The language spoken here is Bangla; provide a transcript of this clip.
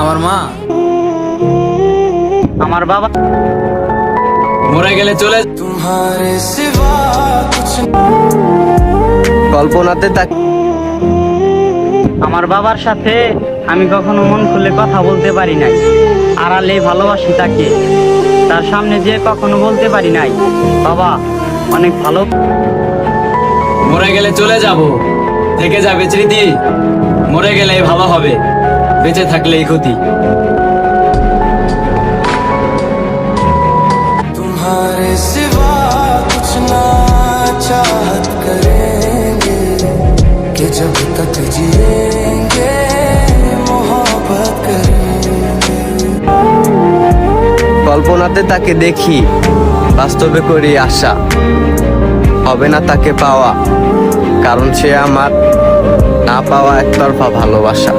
আমার মা, আমার বাবা মরে গেলে চলে কল্পনাতে তাকে আমার বাবার সাথে আমি কখনো মন খুলে কথা বলতে পারি নাই। আড়ালে ভালোবাসি তাকে, তার সামনে যে কখনো বলতে পারি নাই বাবা অনেক ভালো। মরে গেলে চলে যাব, থেকে যাবে স্মৃতি। মরে গেলে ভালো হবে, বেঁচে থাকলেই ক্ষতি। तुम्हारे सिवा कुछ ना चाहत करेंगे कि जब तक जिएंगे मोहब्बत करेंगे। কল্পনাতে তাকে দেখি, বাস্তবে করি আশা হবে না তাকে পাওয়া, কারণ সে আমার না পাওয়া একতরফা ভালোবাসা।